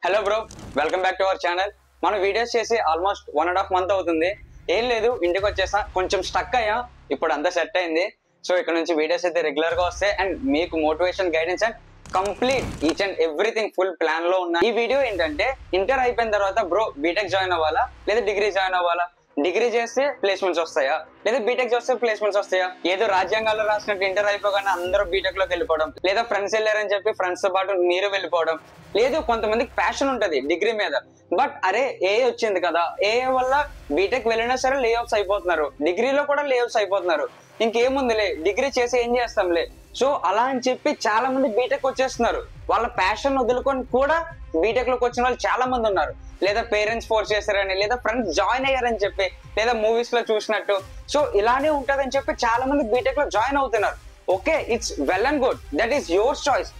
Hello bro, welcome back to our channel. మనం videos చేసి almost 1.5 month అవుతుంది. ఏం లేదు, ఇంటికి వచ్చేసా, కొంచెం స్టక్ అయ్యా, ఇప్పుడు అంతా సెట్ అయింది. సో ఇక్కడ నుంచి వీడియోస్ అయితే రెగ్యులర్ గా వస్తాయి అండ్ మీకు motivation, guidance and complete each and everything full plan లో ఉన్న ఈ వీడియో ఏంటంటే, ఇంటర్ అయిపోయిన తర్వాత బ్రో బీటెక్ జాయిన్ అవ్వాలా లేదా డిగ్రీ జాయిన్ అవ్వాలా, డిగ్రీ చేస్తే ప్లేస్మెంట్స్ వస్తాయా లేదా బీటెక్ చేస్తే ప్లేస్మెంట్స్ వస్తాయా, ఏదో రాజ్యాంగాల్లో రాసినట్టు ఇంటర్ అయిపోగానే అందరూ బీటెక్ లోకి వెళ్ళిపోవడం, లేదా ఫ్రెండ్స్ వెళ్ళారని చెప్పి ఫ్రెండ్స్ తో పాటు మీరు వెళ్ళిపోవడం, లేదు కొంతమందికి ప్యాషన్ ఉంటది డిగ్రీ మీద, బట్ అరే ఏ వచ్చింది కదా, ఏ వల్ల బీటెక్ వెళ్ళినా సరే లే ఆఫ్స్ అయిపోతున్నారు, డిగ్రీలో కూడా లే ఆఫ్స్ అయిపోతున్నారు, ఇంకేముందిలే డిగ్రీ చేసి ఏం చేస్తాంలే. సో అలా అని చెప్పి చాలా మంది బీటెక్ వచ్చేస్తున్నారు, వాళ్ళ ప్యాషన్ వదులుకొని కూడా బీటెక్ లోకి వచ్చిన వాళ్ళు చాలా మంది ఉన్నారు. లేదా పేరెంట్స్ ఫోర్స్ చేశారని, లేదా ఫ్రెండ్స్ జాయిన్ అయ్యారని చెప్పి, లేదా మూవీస్ లో చూసినట్టు. సో ఇలానే ఉంటదని చెప్పి చాలా మంది బీటెక్ లో జాయిన్ అవుతున్నారు. Okay, it's well and good, that is your choice.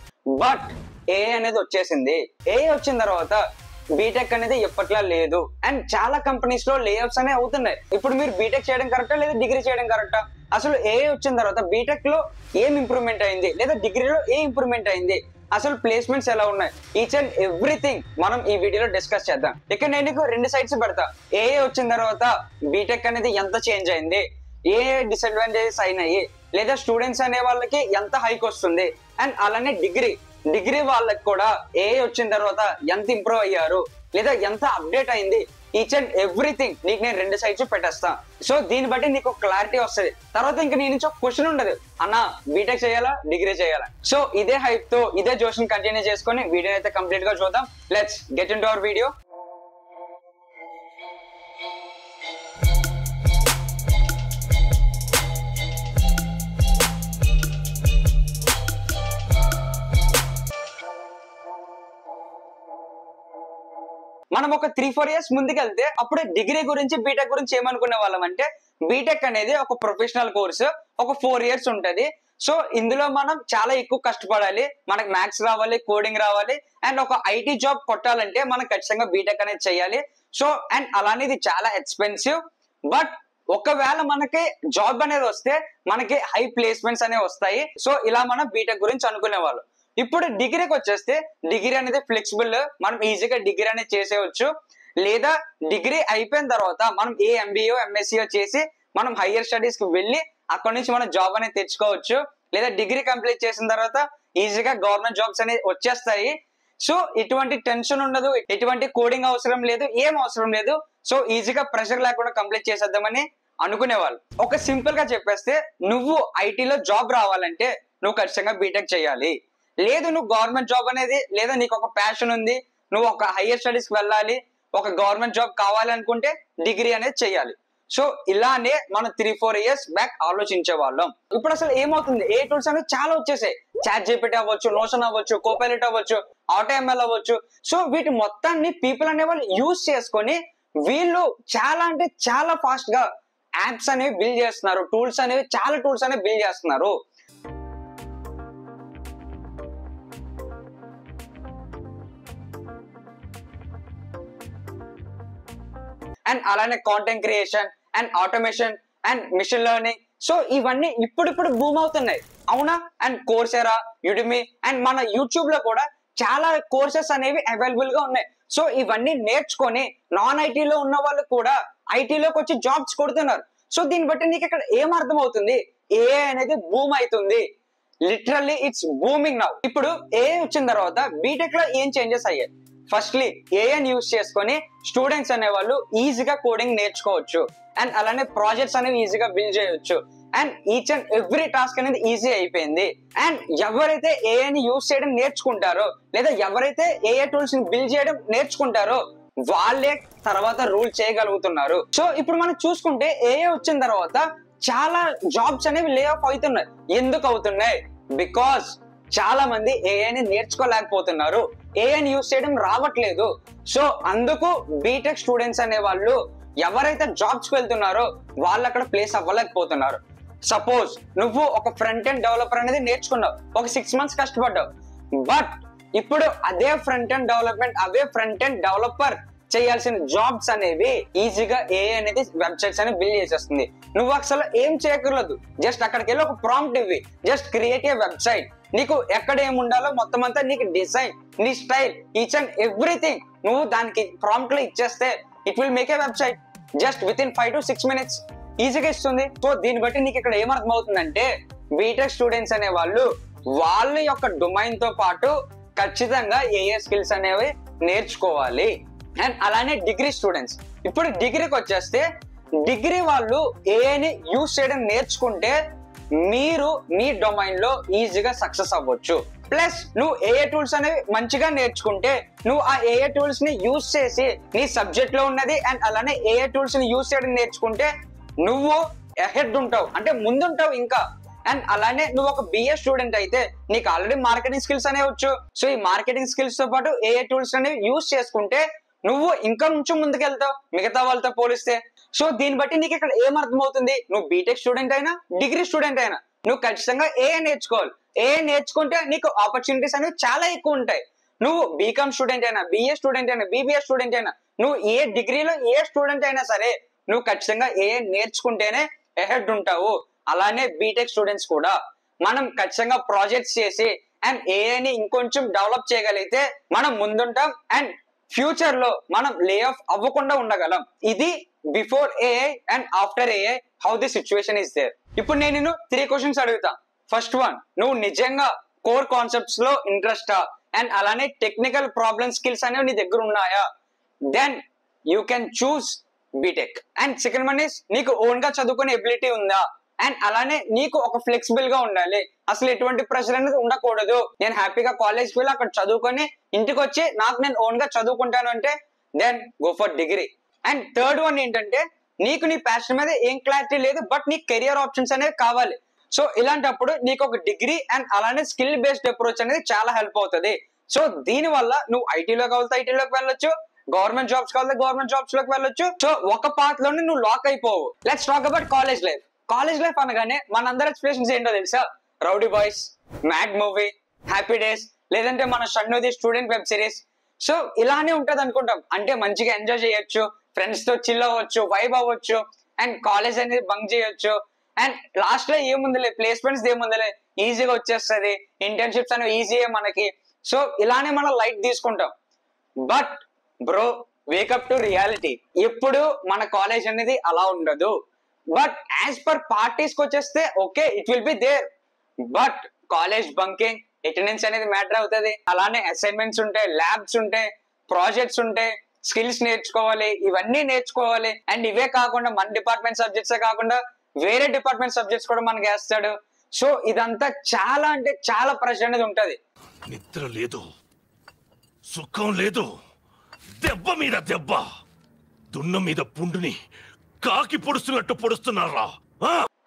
But ఏ అనేది వచ్చేసింది. ఏ వచ్చిన తర్వాత బీటెక్ అనేది ఎప్పట్లా లేదు అండ్ చాలా కంపెనీస్ లో లే ఆఫ్స్ అనేవి అవుతున్నాయి. ఇప్పుడు మీరు బీటెక్ చేయడం కరెక్టా లేదా డిగ్రీ చేయడం కరెక్టా? అసలు ఏ వచ్చిన తర్వాత బీటెక్ లో ఏం ఇంప్రూవ్మెంట్ అయింది లేదా డిగ్రీలో ఏ ఇంప్రూవ్మెంట్ అయింది, అసలు ప్లేస్మెంట్స్ ఎలా ఉన్నాయి, ఈచ్ అండ్ ఎవ్రీథింగ్ మనం ఈ వీడియోలో డిస్కస్ చేద్దాం. ఇక్కడ నేను నీకు 2 సైడ్స్ పెడతా. ఏ వచ్చిన తర్వాత బీటెక్ అనేది ఎంత చేంజ్ అయింది, ఏ డిసడ్వాంటేజెస్ అయినాయి, లేదా స్టూడెంట్స్ అనే వాళ్ళకి ఎంత హైక్ వస్తుంది, అండ్ అలానే డిగ్రీ వాళ్ళకి కూడా ఏ వచ్చిన తర్వాత ఎంత ఇంప్రూవ్ అయ్యారు లేదా ఎంత అప్డేట్ అయింది, ఈచ్ అండ్ ఎవ్రీథింగ్ నీకు నేను 2 సైడ్స్ పెట్టేస్తా. సో దీన్ని బట్టి నీకు క్లారిటీ వస్తుంది. తర్వాత ఇంకా నీ నుంచి ఒక క్వశ్చన్ ఉండదు, అన్న బీటెక్ చేయాలా డిగ్రీ చేయాలా. సో ఇదే హైప్ తో ఇదే జోష్ కంటిన్యూ చేసుకొని వీడియో అయితే కంప్లీట్ గా చూద్దాం. Let's get in to our video. మనం ఒక 3-4 years ముందుకెళ్తే అప్పుడే డిగ్రీ గురించి బీటెక్ గురించి ఏమనుకునే వాళ్ళం అంటే, బీటెక్ అనేది ఒక ప్రొఫెషనల్ కోర్సు, ఒక 4 years ఉంటది. సో ఇందులో మనం చాలా ఎక్కువ కష్టపడాలి, మనకు మ్యాథ్స్ రావాలి, కోడింగ్ రావాలి, అండ్ ఒక ఐటీ జాబ్ కొట్టాలంటే మనం ఖచ్చితంగా బీటెక్ అనేది చేయాలి. సో అండ్ అలానే ఇది చాలా ఎక్స్పెన్సివ్. బట్ ఒకవేళ మనకి జాబ్ అనేది వస్తే మనకి హై ప్లేస్మెంట్స్ అనేవి వస్తాయి. సో ఇలా మనం బీటెక్ గురించి అనుకునే వాళ్ళు. ఇప్పుడు డిగ్రీకి వచ్చేస్తే డిగ్రీ అనేది ఫ్లెక్సిబుల్, మనం ఈజీగా డిగ్రీ అనేది చేసేయచ్చు. లేదా డిగ్రీ అయిపోయిన తర్వాత మనం ఏ ఎంబీఏ ఎంఎస్సీఓ చేసి మనం హైయర్ స్టడీస్ కి వెళ్ళి అక్కడ నుంచి మనం జాబ్ అనేది తెచ్చుకోవచ్చు. లేదా డిగ్రీ కంప్లీట్ చేసిన తర్వాత ఈజీగా గవర్నమెంట్ జాబ్స్ అనేవి వచ్చేస్తాయి. సో ఎటువంటి టెన్షన్ ఉండదు, ఎటువంటి కోడింగ్ అవసరం లేదు, ఏం అవసరం లేదు. సో ఈజీగా ప్రెషర్ లేకుండా కంప్లీట్ చేసేద్దామని అనుకునేవాళ్ళు. ఒక సింపుల్ గా చెప్పేస్తే, నువ్వు ఐటీలో జాబ్ రావాలంటే నువ్వు ఖచ్చితంగా బీటెక్ చేయాలి. లేదు నువ్వు గవర్నమెంట్ జాబ్ అనేది, లేదా నీకు ఒక ప్యాషన్ ఉంది, నువ్వు ఒక హైయర్ స్టడీస్ కి వెళ్ళాలి, ఒక గవర్నమెంట్ జాబ్ కావాలి అనుకుంటే డిగ్రీ అనేది చేయాలి. సో ఇలానే మనం 3-4 years బ్యాక్ ఆలోచించే వాళ్ళం. ఇప్పుడు అసలు ఏమవుతుంది, ఏ టూల్స్ అనేది చాలా వచ్చేసాయి. చాట్ జీపీటీ అవ్వచ్చు, నోషన్ అవ్వచ్చు, కోపైలట్ అవ్వచ్చు, ఆటోఎంఎల్ అవ్వచ్చు. సో వీటి మొత్తాన్ని పీపుల్ అనే వాళ్ళు యూజ్ చేసుకొని వీళ్ళు చాలా అంటే చాలా ఫాస్ట్ గా యాప్స్ అనేవి బిల్డ్ చేస్తున్నారు, చాలా టూల్స్ అనేవి బిల్డ్ చేస్తున్నారు. అండ్ అలానే content creation and automation and machine learning. So ఇవన్నీ ఇప్పుడు బూమ్ అవుతున్నాయి, అవునా? అండ్ కోర్సెరా, యుడిమి అండ్ మన యూట్యూబ్ లో కూడా చాలా కోర్సెస్ అనేవి అవైలబుల్ గా ఉన్నాయి. సో ఇవన్నీ నేర్చుకొని నాన్ ఐటీలో ఉన్న వాళ్ళు కూడా ఐటీలోకి వచ్చి జాబ్స్ కొడుతున్నారు. సో దీన్ని బట్టి నీకు ఇక్కడ ఏం అర్థం అవుతుంది, ఏఐ అనేది బూమ్ అవుతుంది. Literally it's booming now. ఇప్పుడు ఏఐ వచ్చిన తర్వాత బీటెక్ లో ఏం చేంజెస్ అయ్యాయి? ఫస్ట్లీ ఏఐని యూజ్ చేసుకొని స్టూడెంట్స్ అనేవాళ్ళు ఈజీగా కోడింగ్ నేర్చుకోవచ్చు, అండ్ అలానే ప్రాజెక్ట్స్ అనేవి ఈజీగా బిల్డ్ చేయొచ్చు, and each and every task అనేది ఈజీ అయిపోయింది. అండ్ ఎవరైతే ఏఐని యూజ్ చేయడం నేర్చుకుంటారో, లేదా ఎవరైతే ఏఐ టూల్స్ ని బిల్డ్ చేయడం నేర్చుకుంటారో వాళ్ళే తర్వాత రూల్ చేయగలుగుతున్నారు. సో ఇప్పుడు మనం చూసుకుంటే ఏఐ వచ్చిన తర్వాత చాలా జాబ్స్ అనేవి లే ఆఫ్ అవుతున్నాయి. ఎందుకు అవుతున్నాయి? బికాస్ చాలా మంది ఏఐని నేర్చుకోలేకపోతున్నారు, ఏఐని యూజ్ చేయడం రావట్లేదు. సో అందుకు బీటెక్ స్టూడెంట్స్ అనే వాళ్ళు ఎవరైతే జాబ్స్ కి వెళ్తున్నారో వాళ్ళు అక్కడ ప్లేస్ అవ్వలేకపోతున్నారు. సపోజ్ నువ్వు ఒక ఫ్రంట్ ఎండ్ డెవలపర్ అనేది నేర్చుకున్నావు, ఒక 6 months కష్టపడ్డావు, బట్ ఇప్పుడు అదే ఫ్రంట్ ఎండ్ డెవలప్మెంట్, అవే ఫ్రంట్ ఎండ్ డెవలపర్ చేయాల్సిన జాబ్స్ అనేవి ఈజీగా ఏఐ అనేది వెబ్సైట్స్ అనేవి బిల్డ్ చేసేస్తుంది. నువ్వు అసలు ఏం చేయకూడదు, జస్ట్ అక్కడికి వెళ్ళి ఒక ప్రాంప్ట్ ఇవ్వి, జస్ట్ క్రియేట్ ఏ వెబ్సైట్. నీకు ఎక్కడ ఏమి ఉండాలో మొత్తం అంతా నీకు డిజైన్, నీ స్టైల్, ఈచ్ అండ్ ఎవ్రీథింగ్ నువ్వు దానికి ప్రాంప్ట్ లో ఇచ్చేస్తే it will make a website just with in 5 to 6 minutes ఈజీగా ఇస్తుంది. సో దీన్ని బట్టి నీకు ఇక్కడ ఏమర్థం అవుతుందంటే బీటెక్ స్టూడెంట్స్ అనే వాళ్ళు వాళ్ళ యొక్క డొమైన్ తో పాటు ఖచ్చితంగా ఏఏ స్కిల్స్ అనేవి నేర్చుకోవాలి. అండ్ అలానే డిగ్రీ స్టూడెంట్స్, ఇప్పుడు డిగ్రీకి వచ్చేస్తే డిగ్రీ వాళ్ళు ఏఐని యూజ్ చేయడం నేర్చుకుంటే మీరు మీ డొమైన్ లో ఈజీగా సక్సెస్ అవ్వచ్చు. ప్లస్ నువ్వు ఏఏ టూల్స్ అనేవి మంచిగా నేర్చుకుంటే నువ్వు ఆ ఏఏ టూల్స్ ని యూజ్ చేసి నీ సబ్జెక్ట్ లో ఉన్నది అండ్ అలానే ఏఏ టూల్స్ ని యూజ్ చేయడం నేర్చుకుంటే నువ్వు అహెడ్ ఉంటావు, అంటే ముందుంటావు ఇంకా. అండ్ అలానే నువ్వు ఒక బిఏ స్టూడెంట్ అయితే నీకు ఆల్రెడీ మార్కెటింగ్ స్కిల్స్ అనేవి వచ్చు. సో ఈ మార్కెటింగ్ స్కిల్స్ తో పాటు ఏఏ టూల్స్ అనేవి యూజ్ చేసుకుంటే నువ్వు ఇంకా కొంచెం ముందుకెళ్తావు మిగతా వాళ్ళతో పోలిస్తే. సో దీన్ని బట్టి నీకు ఇక్కడ ఏమర్థం అవుతుంది, నువ్వు బీటెక్ స్టూడెంట్ అయినా డిగ్రీ స్టూడెంట్ అయినా నువ్వు ఖచ్చితంగా ఏఏ నేర్చుకోవాలి. ఏఏ నేర్చుకుంటే నీకు ఆపర్చునిటీస్ అనేవి చాలా ఎక్కువ ఉంటాయి. నువ్వు బీకామ్ స్టూడెంట్ అయినా, బిఏ స్టూడెంట్ అయినా, బీబీఏ స్టూడెంట్ అయినా, నువ్వు ఏ డిగ్రీలో ఏ స్టూడెంట్ అయినా సరే నువ్వు ఖచ్చితంగా ఏఏ నేర్చుకుంటేనే అహెడ్ ఉంటావు. అలానే బీటెక్ స్టూడెంట్స్ కూడా మనం ఖచ్చితంగా ప్రాజెక్ట్స్ చేసి అండ్ ఏఐని ఇంకొంచెం డెవలప్ చేయగలిగితే మనం ముందుంటాం అండ్ ఫ్యూచర్ లో మనం లే ఆఫ్ అవ్వకుండా ఉండగలం. ఇది before AI and after AI how the situation is there. ఇప్పుడు నేను 3 క్వశ్చన్స్ అడుగుతా. ఫస్ట్ వన్, నువ్వు నిజంగా కోర్ కాన్సెప్ట్స్ లో ఇంట్రెస్టా అండ్ అలానే టెక్నికల్ ప్రాబ్లమ్ స్కిల్స్ అనేవి నీ దగ్గర ఉన్నాయా? Then you can choose BTech. And second one is నీకు ఓన్ గా చదువుకునే ఎబిలిటీ ఉందా అండ్ అలానే నీకు ఒక ఫ్లెక్సిబుల్ గా ఉండాలి, అసలు ఎటువంటి ప్రెషర్ అనేది ఉండకూడదు. నేను హ్యాపీగా కాలేజ్కి వెళ్ళి అక్కడ చదువుకొని ఇంటికి వచ్చి నాకు నేను ఓన్ గా చదువుకుంటాను అంటే then go for degree. And third one ఏంటంటే నీకు నీ ప్యాషన్ మీద ఏం క్లారిటీ లేదు బట్ నీ కెరియర్ ఆప్షన్స్ అనేవి కావాలి. సో ఇలాంటప్పుడు నీకు ఒక డిగ్రీ అండ్ అలానే స్కిల్ బేస్డ్ అప్రోచ్ అనేది చాలా హెల్ప్ అవుతుంది. సో దీని వల్ల నువ్వు ఐటీలో కావాలితే ఐటీలోకి వెళ్ళొచ్చు, గవర్నమెంట్ జాబ్స్ కావాలంటే గవర్నమెంట్ జాబ్స్ లోకి వెళ్ళొచ్చు. సో ఒక పార్ట్ లోనే నువ్వు లాక్ అయిపోవు. Let's talk about college life. College life అనగానే మనందరి ఎక్స్ప్రెషన్స్ ఏంటో తెలుసా? Rowdy boys, mad movie, happy days, లేదంటే మన షన్నుది స్టూడెంట్ వెబ్ సిరీస్. సో ఇలానే ఉంటది అనుకుంటాం, అంటే మంచిగా ఎంజాయ్ చేయొచ్చు, ఫ్రెండ్స్ తో చిల్ అవ్వచ్చు, వైబ్ అవ్వచ్చు అండ్ కాలేజ్ అనేది బంక్ చేయొచ్చు. అండ్ లాస్ట్ లో ఏముందిలే, ప్లేస్మెంట్స్ ఏముందిలే, ఈజీగా వచ్చేస్తుంది, ఇంటర్న్షిప్స్ అనేవి ఈజీయే మనకి. సో ఇలానే మనం లైట్ తీసుకుంటాం. But bro, wake up to reality. ఇప్పుడు మన కాలేజ్ అనేది అలా ఉండదు. బట్ యాజ్ పర్ పార్టీస్ కి వచ్చేస్తే okay it will be there, but college bunking, attendance అనేది మ్యాటర్ అవుతుంది. అలానే అసైన్మెంట్స్ ఉంటాయి, ల్యాబ్స్ ఉంటాయి, ప్రాజెక్ట్స్ ఉంటాయి, స్కిల్స్ నేర్చుకోవాలి, ఇవన్నీ నేర్చుకోవాలి. అండ్ ఇవే కాకుండా మన డిపార్ట్మెంట్ సబ్జెక్ట్సే కాకుండా వేరే డిపార్ట్మెంట్ సబ్జెక్ట్స్ కూడా మనకి వేస్తాడు. సో ఇదంతా చాలా అంటే చాలా ప్రెషర్ అనేది ఉంటది. నిద్ర లేదు, సుఖం లేదు, దెబ్బ మీద దెబ్బ, దున్న మీద పుండుని కాకి పొడుస్తున్నట్టు పొడుస్తున్నారా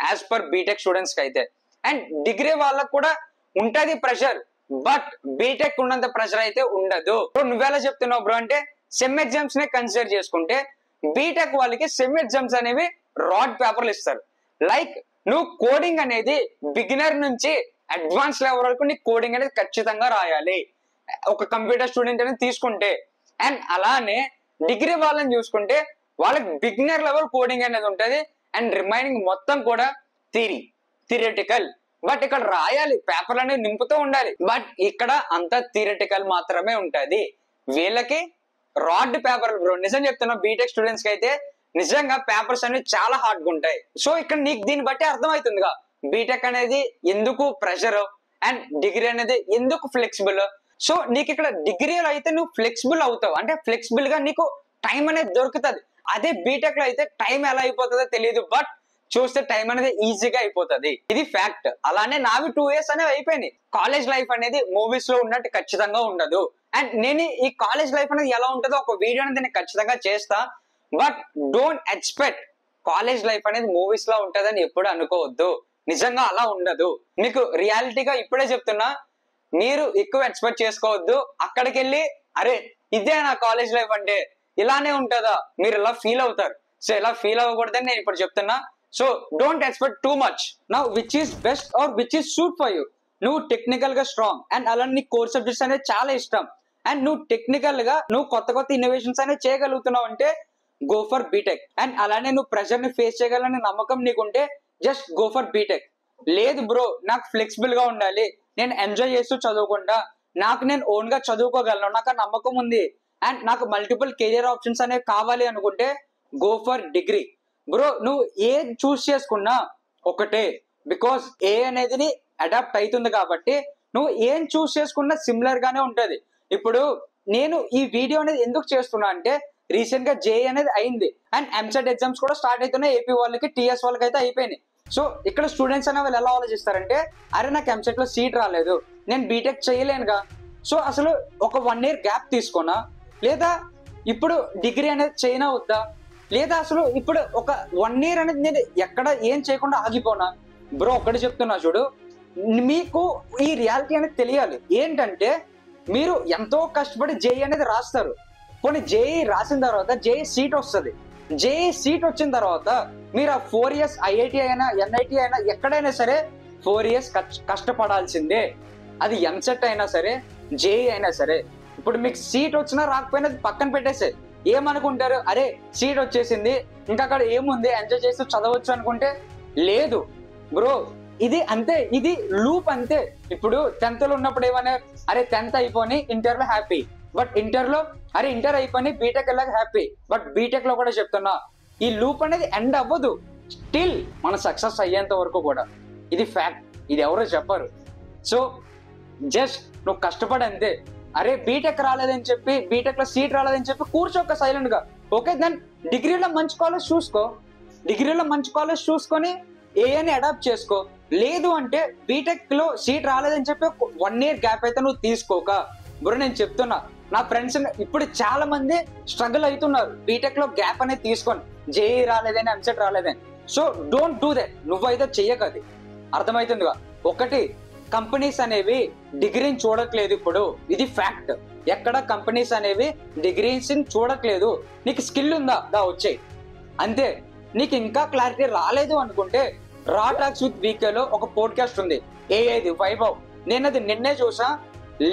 యాజ్ పర్ బీటెక్ స్టూడెంట్స్ కి అయితే. అండ్ డిగ్రీ వాళ్ళకు కూడా ఉంటది ప్రెషర్, బట్ బీటెక్ ఉన్నంత ప్రెషర్ అయితే ఉండదు. నువ్వెలా చెప్తున్నావు బ్రో అంటే సెమ్ ఎగ్జామ్స్ నే కన్సిడర్ చేసుకుంటే బీటెక్ వాళ్ళకి సెమ్ ఎగ్జామ్స్ అనేవి రాడ్ పేపర్లు ఇస్తారు. లైక్ నువ్వు కోడింగ్ అనేది బిగినర్ నుంచి అడ్వాన్స్ లెవెల్ వరకు నీ కోడింగ్ అనేది ఖచ్చితంగా రాయాలి ఒక కంప్యూటర్ స్టూడెంట్ అనేది తీసుకుంటే. అండ్ అలానే డిగ్రీ వాళ్ళని చూసుకుంటే వాళ్ళకి బిగినర్ లెవెల్ కోడింగ్ అనేది ఉంటది అండ్ రిమైనింగ్ మొత్తం కూడా థియరిటికల్. బట్ ఇక్కడ రాయాలి, పేపర్లు అనేవి నింపుతూ ఉండాలి. బట్ ఇక్కడ అంత థియరిటికల్ మాత్రమే ఉంటది. వీళ్ళకి రాడ్ పేపర్లు బ్రో, నిజం చెప్తున్నా, బీటెక్ స్టూడెంట్స్ కి అయితే నిజంగా పేపర్స్ అనేవి చాలా హార్డ్ గా ఉంటాయి. సో ఇక్కడ నీకు దీన్ని బట్టి అర్థమవుతుందిగా బీటెక్ అనేది ఎందుకు ప్రెషర్ అండ్ డిగ్రీ అనేది ఎందుకు ఫ్లెక్సిబుల్. సో నీకు ఇక్కడ డిగ్రీలో అయితే నువ్వు ఫ్లెక్సిబుల్ అవుతావు, అంటే ఫ్లెక్సిబుల్ గా నీకు టైం అనేది దొరుకుతుంది. అదే బీటెక్ లో అయితే టైం ఎలా అయిపోతుందో తెలియదు, బట్ చూస్తే టైం అనేది ఈజీగా అయిపోతుంది. ఇది ఫ్యాక్ట్. అలానే నావి 2 years అనేవి అయిపోయినాయి. కాలేజ్ లైఫ్ అనేది మూవీస్ లో ఉన్నట్టు ఖచ్చితంగా ఉండదు. అండ్ నేను ఈ కాలేజ్ లైఫ్ అనేది ఎలా ఉంటుందో ఒక వీడియో అనేది నేను ఖచ్చితంగా చేస్తా. But don't expect college life అనేది మూవీస్ లో ఉంటదని ఎప్పుడు అనుకోవద్దు. నిజంగా అలా ఉండదు. మీకు రియాలిటీగా ఇప్పుడే చెప్తున్నా, మీరు ఎక్కువ ఎక్స్పెక్ట్ చేసుకోవద్దు. అక్కడికి వెళ్ళి అరే ఇదే నా కాలేజ్ లైఫ్ అంటే ఇలానే ఉంటుందా, మీరు ఇలా ఫీల్ అవుతారు. సో ఇలా ఫీల్ అవ్వకూడదని నేను ఇప్పుడు చెప్తున్నా. So don't expect too much. Now which is best or which is suit for you. నువ్వు టెక్నికల్ గా స్ట్రాంగ్ అండ్ అలానే నీ కోర్ సబ్జెక్ట్స్ అనేది చాలా ఇష్టం అండ్ నువ్వు టెక్నికల్ గా నువ్వు కొత్త కొత్త ఇన్నోవేషన్స్ అనేది చేయగలుగుతున్నావు అంటే గో ఫర్ బీటెక్. అండ్ అలానే నువ్వు ప్రెషర్ ని ఫేస్ చేయగలనే నమ్మకం నీకుంటే జస్ట్ గో ఫర్ బీటెక్. లేదు బ్రో నాకు ఫ్లెక్సిబుల్ గా ఉండాలి, నేను ఎంజాయ్ చేస్తూ చదువుకుంటా, నాకు నేను ఓన్ గా చదువుకోగలను, నాకు ఆ నమ్మకం ఉంది, అండ్ నాకు మల్టిపుల్ కెరియర్ ఆప్షన్స్ అనేవి కావాలి అనుకుంటే గో ఫర్ డిగ్రీ. బ్రో నువ్వు ఏ చూస్ చేసుకున్నా ఒకటే, బికాస్ ఏ అనేది అడాప్ట్ అవుతుంది కాబట్టి నువ్వు ఏం చూస్ చేసుకున్నా సిమిలర్ గానే ఉంటది. ఇప్పుడు నేను ఈ వీడియో అనేది ఎందుకు చేస్తున్నా అంటే రీసెంట్ గా జేఈ అనేది అయింది అండ్ ఎంసెట్ ఎగ్జామ్స్ కూడా స్టార్ట్ అవుతున్నాయి. ఏపీ వాళ్ళకి టీఎస్ వాళ్ళకి అయితే అయిపోయినాయి. సో ఇక్కడ స్టూడెంట్స్ అనే వాళ్ళు ఎలా ఆలోచిస్తారంటే అరే నాకు ఎంసెట్ లో సీట్ రాలేదు, నేను బీటెక్ చేయలేనుగా, సో అసలు ఒక 1 year గ్యాప్ తీసుకున్నా, లేదా ఇప్పుడు డిగ్రీ అనేది చేయనా వద్దా, లేదా అసలు ఇప్పుడు ఒక 1 year అనేది నేను ఎక్కడ ఏం చేయకుండా ఆగిపోనా. బ్రో ఒక్కటి చెప్తున్నా చూడు, మీకు ఈ రియాలిటీ అనేది తెలియాలి. ఏంటంటే మీరు ఎంతో కష్టపడి జేఈ అనేది రాస్తారు, కొన్ని జేఈ రాసిన తర్వాత జేఈ సీట్ వస్తుంది. జేఈ సీట్ వచ్చిన తర్వాత మీరు ఆ 4 years ఐఐటి అయినా ఎన్ఐటి అయినా ఎక్కడైనా సరే 4 years కష్టపడాల్సిందే. అది ఎంసెట్ అయినా సరే జేఈ అయినా సరే. ఇప్పుడు మీకు సీట్ వచ్చినా రాకపోయినా పక్కన పెట్టేసే, ఏమనుకుంటారు అరే సీట్ వచ్చేసింది ఇంకా అక్కడ ఏముంది ఎంజాయ్ చేస్తూ చదవచ్చు అనుకుంటే లేదు బ్రో, ఇది అంతే, ఇది లూప్ అంతే. ఇప్పుడు 10th లో ఉన్నప్పుడు ఏమన్నా అరే 10th అయిపోయి ఇంటర్ లో హ్యాపీ, బట్ ఇంటర్ లో అరే ఇంటర్ అయిపోయి బీటెక్ వెళ్ళాక హ్యాపీ, బట్ బీటెక్ లో కూడా చెప్తున్నా ఈ లూప్ అనేది ఎండ్ అవ్వదు, స్టిల్ మన సక్సెస్ అయ్యేంత వరకు కూడా. ఇది ఫ్యాక్ట్, ఇది ఎవరో చెప్పరు. సో జస్ట్ నువ్వు కష్టపడి అంతే. అరే బీటెక్ రాలేదని చెప్పి బీటెక్ లో సీట్ రాలేదని చెప్పి కూర్చోక సైలెంట్ గా, ఓకే దెన్ డిగ్రీలో మంచి కాలేజ్ చూసుకో, డిగ్రీలో మంచి కాలేజ్ చూసుకొని ఏని అడాప్ట్ చేసుకో. లేదు అంటే బీటెక్ లో సీట్ రాలేదని చెప్పి 1 year గ్యాప్ అయితే నువ్వు తీసుకోక. బ్రో నేను చెప్తున్నా నా ఫ్రెండ్స్ ఇప్పుడు చాలా మంది స్ట్రగుల్ అవుతున్నారు బీటెక్ లో గ్యాప్ అనేది తీసుకొని, జేఈ రాలేదని ఎంసెట్ రాలేదని. సో డోంట్ డూ దట్, నువ్వైతే చెయ్యకది, అర్థమవుతుందిగా. ఒకటి కంపెనీస్ అనేవి డిగ్రీని చూడట్లేదు ఇప్పుడు, ఇది ఫ్యాక్ట్. ఎక్కడ కంపెనీస్ అనేవి డిగ్రీస్ చూడట్లేదు, నీకు స్కిల్ ఉందా దా వచ్చాయి అంతే. నీకు ఇంకా క్లారిటీ రాలేదు అనుకుంటే రా టాక్స్ విత్ వీకేలో ఒక పోడ్కాస్ట్ ఉంది ఏఐది వైభవ్, నేను అది నిన్నే చూసా,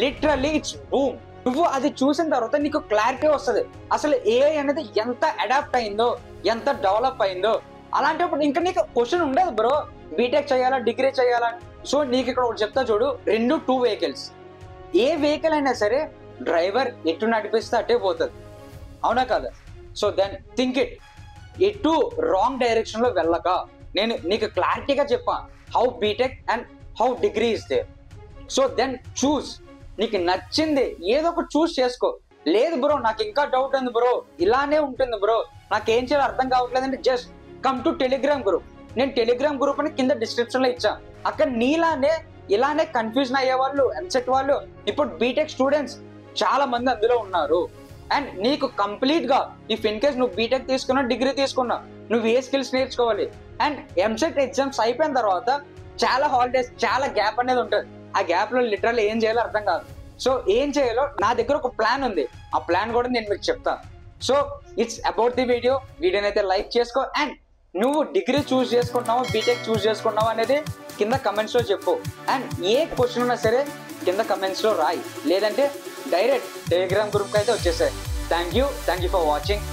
లిటరల్లీ ఇట్స్ బూమ్. నువ్వు అది చూసిన తర్వాత నీకు క్లారిటీ వస్తుంది అసలు ఏఐ అనేది ఎంత అడాప్ట్ అయిందో, ఎంత డెవలప్ అయిందో. అలాంటప్పుడు ఇంకా నీకు క్వశ్చన్ ఉండదు బ్రో బీటెక్ చేయాలా డిగ్రీ చేయాలా. సో నీకు ఇక్కడ ఒకటి చెప్తా చూడు, 2 vehicles, ఏ వెహికల్ అయినా సరే డ్రైవర్ ఎటు నడిపిస్తే అటే పోతుంది, అవునా కదా. సో దెన్ థింక్ ఇట్, ఎటు రాంగ్ డైరెక్షన్ లో వెళ్ళక నేను నీకు క్లారిటీగా చెప్పా how BTech and how degree is there. So then చూస్, నీకు నచ్చింది ఏదో ఒకటి చూస్ చేసుకో. లేదు బ్రో నాకు ఇంకా డౌట్ ఉంది బ్రో, ఇలానే ఉంటుంది బ్రో, నాకేం చేయాలో అర్థం కావట్లేదు అంటే just come to Telegram group. నేను టెలిగ్రామ్ గ్రూప్ అని కింద డిస్క్రిప్షన్ లో ఇచ్చా. అక్కడ నీలానే ఇలానే కన్ఫ్యూజన్ అయ్యే వాళ్ళు ఎంసెట్ వాళ్ళు ఇప్పుడు బీటెక్ స్టూడెంట్స్ చాలా మంది అందులో ఉన్నారు. అండ్ నీకు కంప్లీట్ గా ఇఫ్ ఇన్ కేస్ నువ్వు బీటెక్ తీసుకున్నా డిగ్రీ తీసుకున్నా నువ్వు ఏ స్కిల్స్ నేర్చుకోవాలి. అండ్ ఎంసెట్ ఎగ్జామ్స్ అయిపోయిన తర్వాత చాలా హాలిడేస్, చాలా గ్యాప్ అనేది ఉంటుంది. ఆ గ్యాప్ లో లిటరల్ ఏం చేయాలో అర్థం కాదు. సో ఏం చేయాలో నా దగ్గర ఒక ప్లాన్ ఉంది, ఆ ప్లాన్ కూడా నేను మీకు చెప్తాను. So it's about the video. వీడియోని అయితే లైక్ చేసుకో. అండ్ నువ్వు డిగ్రీ చూస్ చేసుకుంటున్నావు బీటెక్ చూస్ చేసుకుంటున్నావు అనేది కింద కమెంట్స్ లో చెప్పు. అండ్ ఏ క్వశ్చన్ ఉన్నా సరే కింద కమెంట్స్ లో రాయి, లేదంటే డైరెక్ట్ టెలిగ్రామ్ గ్రూప్ కి అయితే వచ్చేసాయి. Thank you for watching.